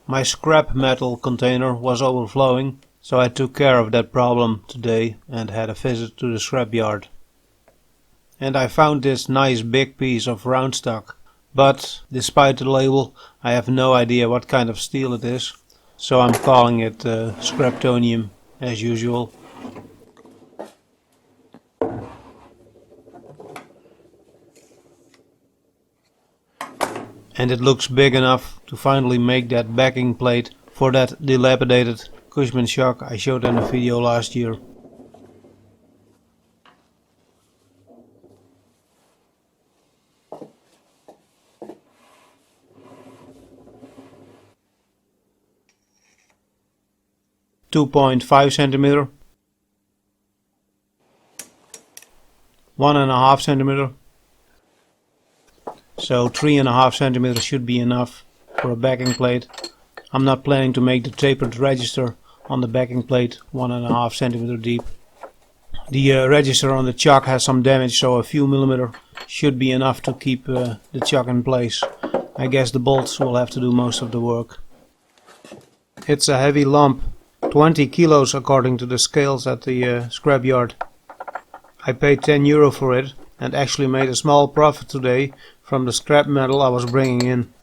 My scrap metal container was overflowing, so I took care of that problem today and had a visit to the scrapyard. And I found this nice big piece of round stock, but despite the label I have no idea what kind of steel it is, so I'm calling it scraptonium as usual. And it looks big enough to finally make that backing plate for that dilapidated Cushman shock I showed in a video last year. .5 centimeter, 1.5 centimeter. So 3.5 centimeters should be enough for a backing plate. I'm not planning to make the tapered register on the backing plate 1.5 centimeter deep. The register on the chuck has some damage, so a few millimeter should be enough to keep the chuck in place. I guess the bolts will have to do most of the work. It's a heavy lump, 20 kilos according to the scales at the scrapyard. I paid €10 for it and actually made a small profit today from the scrap metal I was bringing in.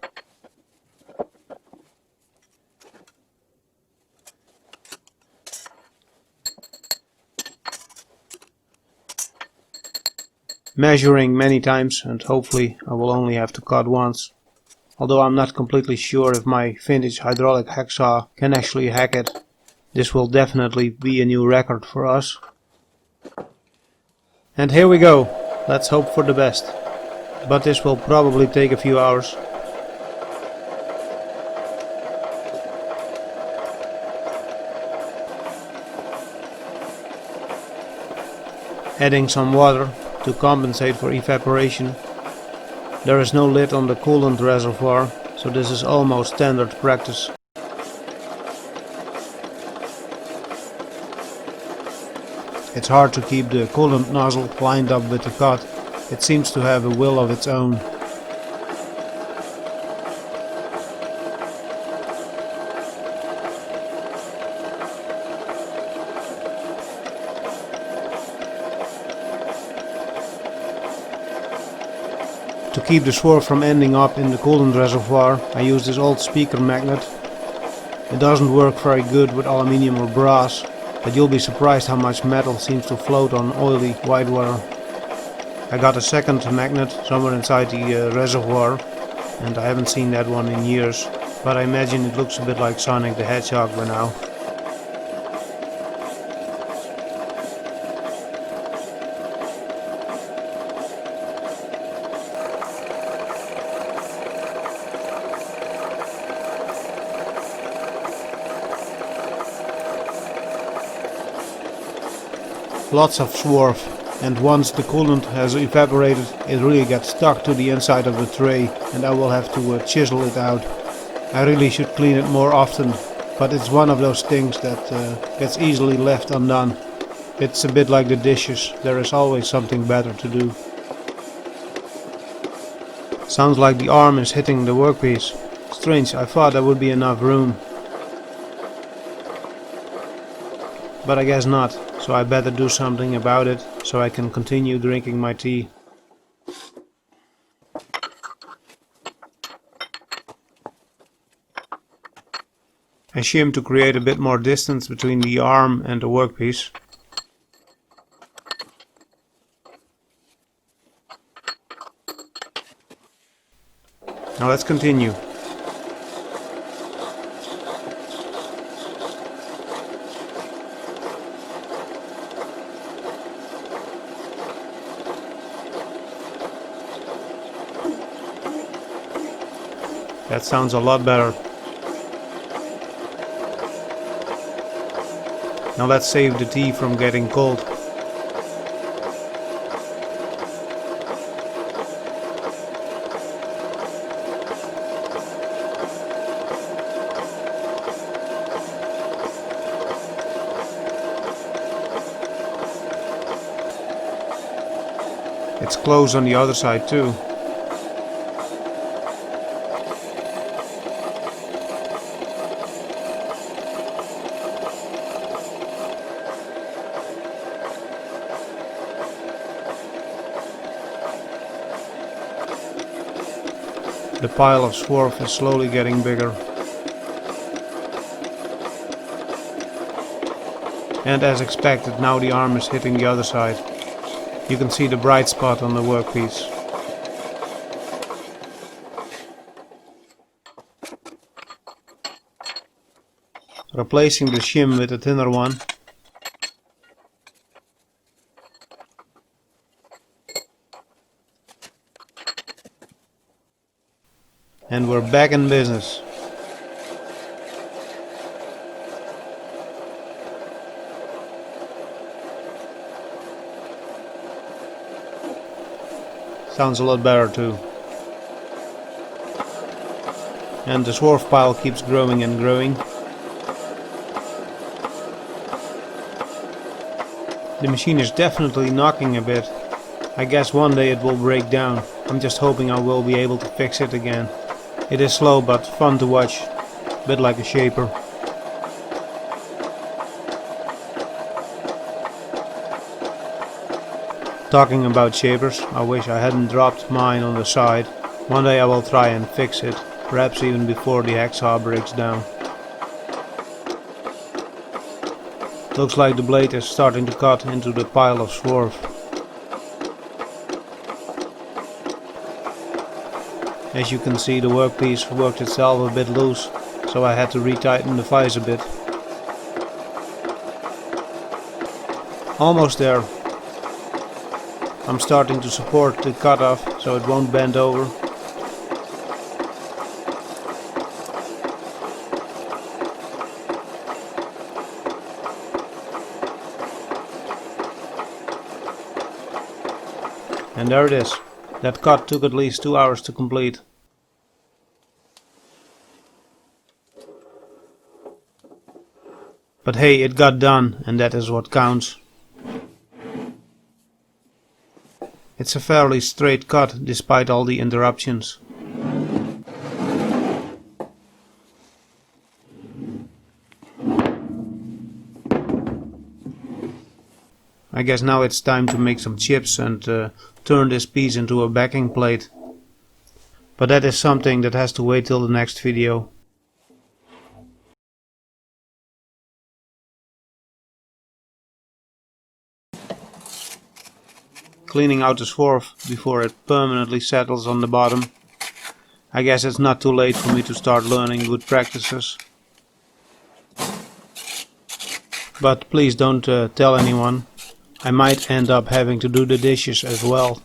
Measuring many times, and hopefully I will only have to cut once. Although I'm not completely sure if my vintage hydraulic hacksaw can actually hack it. This will definitely be a new record for us. And here we go. Let's hope for the best. But this will probably take a few hours. Adding some water to compensate for evaporation. There is no lid on the coolant reservoir, so this is almost standard practice. It's hard to keep the coolant nozzle lined up with the cut. It seems to have a will of its own. To keep the swerve from ending up in the coolant reservoir, I use this old speaker magnet. It doesn't work very good with aluminium or brass, but you'll be surprised how much metal seems to float on oily whitewater. I got a second magnet somewhere inside the reservoir, and I haven't seen that one in years, but I imagine it looks a bit like Sonic the Hedgehog by now. Lots of swerve, and once the coolant has evaporated it really gets stuck to the inside of the tray and I will have to chisel it out. I really should clean it more often, but it's one of those things that gets easily left undone. It's a bit like the dishes, there is always something better to do. Sounds like the arm is hitting the workpiece. Strange, I thought there would be enough room. But I guess not. So I better do something about it, so I can continue drinking my tea. I shim to create a bit more distance between the arm and the workpiece. Now let's continue. That sounds a lot better. Now let's save the tea from getting cold. It's close on the other side too. The pile of swarf is slowly getting bigger. And as expected, now the arm is hitting the other side. You can see the bright spot on the workpiece. Replacing the shim with a thinner one. And we're back in business. Sounds a lot better too. And the swarf pile keeps growing and growing. The machine is definitely knocking a bit. I guess one day it will break down. I'm just hoping I will be able to fix it again. It is slow but fun to watch, a bit like a shaper. Talking about shapers, I wish I hadn't dropped mine on the side. One day I will try and fix it, perhaps even before the hacksaw breaks down. Looks like the blade is starting to cut into the pile of swarf. As you can see, the workpiece worked itself a bit loose, so I had to retighten the vise a bit. Almost there. I'm starting to support the cutoff so it won't bend over. And there it is. That cut took at least 2 hours to complete. But hey, it got done, and that is what counts. It's a fairly straight cut despite all the interruptions. I guess now it's time to make some chips and turn this piece into a backing plate. But that is something that has to wait till the next video. Cleaning out the swarf before it permanently settles on the bottom. I guess it's not too late for me to start learning good practices. But please don't tell anyone. I might end up having to do the dishes as well.